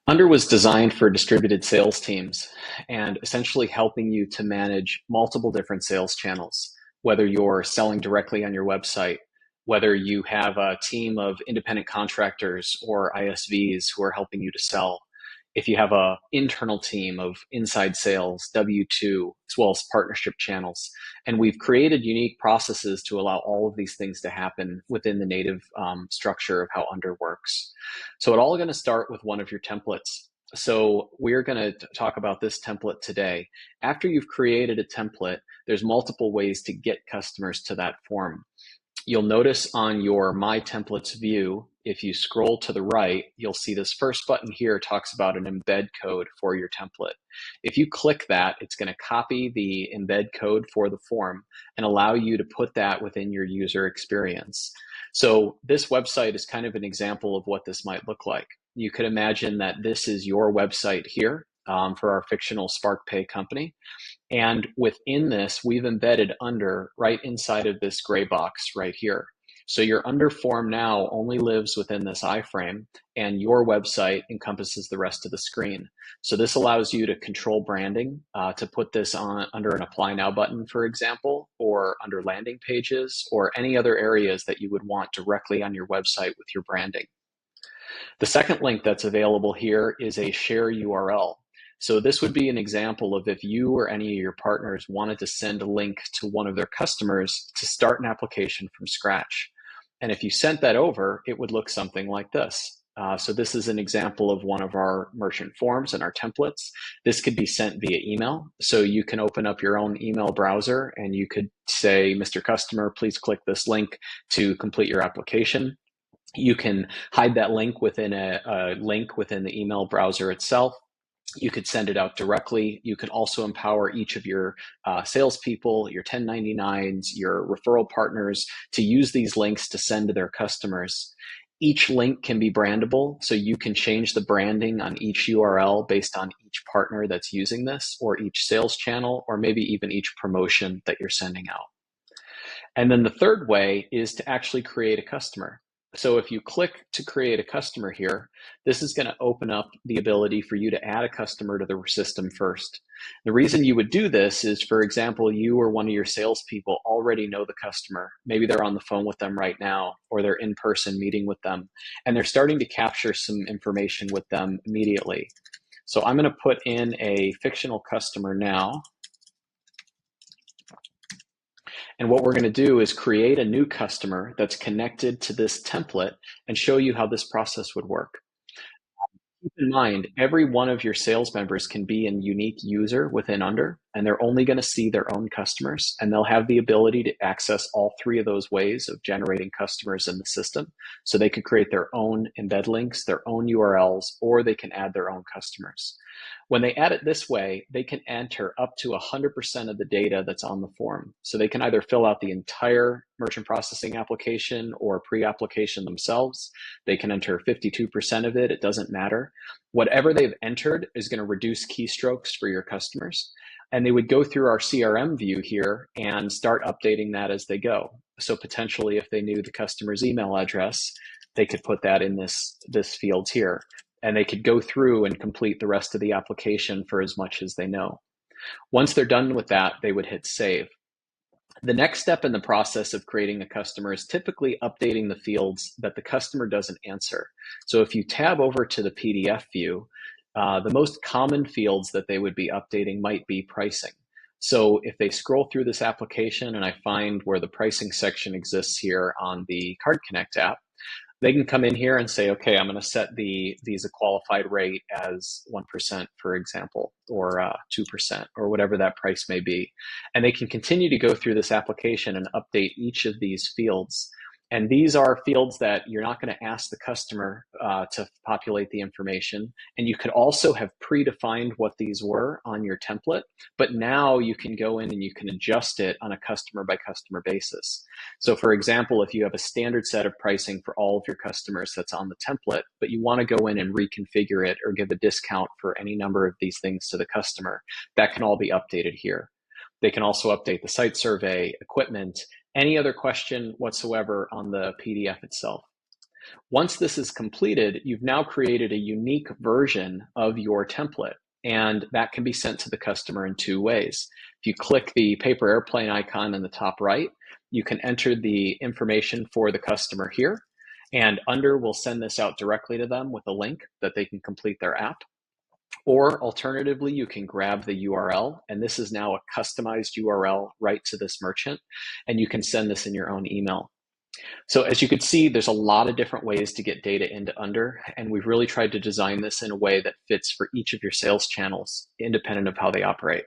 Under was designed for distributed sales teams and essentially helping you to manage multiple different sales channels, whether you're selling directly on your website, whether you have a team of independent contractors or ISVs who are helping you to sell. If you have an internal team of inside sales, W2, as well as partnership channels. And we've created unique processes to allow all of these things to happen within the native structure of how Under works. So it's all going to start with one of your templates. So we're going to talk about this template today. After you've created a template, there's multiple ways to get customers to that form. You'll notice on your My Templates view, if you scroll to the right, you'll see this first button here talks about an embed code for your template. If you click that, it's going to copy the embed code for the form and allow you to put that within your user experience. So this website is kind of an example of what this might look like. You could imagine that this is your website here for our fictional SparkPay company. And within this, we've embedded Under right inside of this gray box right here. So your Under form now only lives within this iframe, and your website encompasses the rest of the screen. So this allows you to control branding, to put this on under an Apply Now button, for example, or under landing pages, or any other areas that you would want directly on your website with your branding. The second link that's available here is a share URL. So this would be an example of if you or any of your partners wanted to send a link to one of their customers to start an application from scratch. And if you sent that over, it would look something like this. So this is an example of one of our merchant forms and our templates. This could be sent via email. So you can open up your own email browser and you could say, Mr. Customer, please click this link to complete your application. You can hide that link within a link within the email browser itself. You could send it out directly. You can also empower each of your salespeople, your 1099s, your referral partners to use these links to send to their customers. Each link can be brandable, so you can change the branding on each URL based on each partner that's using this, or each sales channel, or maybe even each promotion that you're sending out. And then the third way is to actually create a customer. So if you click to create a customer here, this is going to open up the ability for you to add a customer to the system first. The reason you would do this is, for example, you or one of your salespeople already know the customer. Maybe they're on the phone with them right now, or they're in person meeting with them, and they're starting to capture some information with them immediately. So I'm going to put in a fictional customer now. And what we're going to do is create a new customer that's connected to this template and show you how this process would work. Keep in mind, every one of your sales members can be a unique user within Under, and they're only going to see their own customers, and they'll have the ability to access all three of those ways of generating customers in the system. So they could create their own embed links, their own URLs, or they can add their own customers. When they add it this way, they can enter up to 100% of the data that's on the form. So they can either fill out the entire merchant processing application or pre-application themselves. They can enter 52% of it. It doesn't matter. Whatever they've entered is going to reduce keystrokes for your customers. And they would go through our CRM view here and start updating that as they go. So potentially, if they knew the customer's email address, they could put that in this field here. And they could go through and complete the rest of the application for as much as they know. Once they're done with that, they would hit save. The next step in the process of creating a customer is typically updating the fields that the customer doesn't answer. So if you tab over to the PDF view, the most common fields that they would be updating might be pricing. So if they scroll through this application and I find where the pricing section exists here on the Card Connect app, they can come in here and say, okay, I'm going to set the Visa qualified rate as 1%, for example, or 2%, or whatever that price may be. And they can continue to go through this application and update each of these fields. And these are fields that you're not going to ask the customer to populate the information. And you could also have predefined what these were on your template, but now you can go in and you can adjust it on a customer by customer basis. So for example, if you have a standard set of pricing for all of your customers that's on the template, but you want to go in and reconfigure it or give a discount for any number of these things to the customer, that can all be updated here. They can also update the site survey, equipment, any other question whatsoever on the PDF itself. Once this is completed, you've now created a unique version of your template, and that can be sent to the customer in two ways. If you click the paper airplane icon in the top right, you can enter the information for the customer here, and Under will send this out directly to them with a link that they can complete their app. Or alternatively, you can grab the URL, and this is now a customized URL right to this merchant, and you can send this in your own email. So as you can see, there's a lot of different ways to get data into Under, and we've really tried to design this in a way that fits for each of your sales channels, independent of how they operate.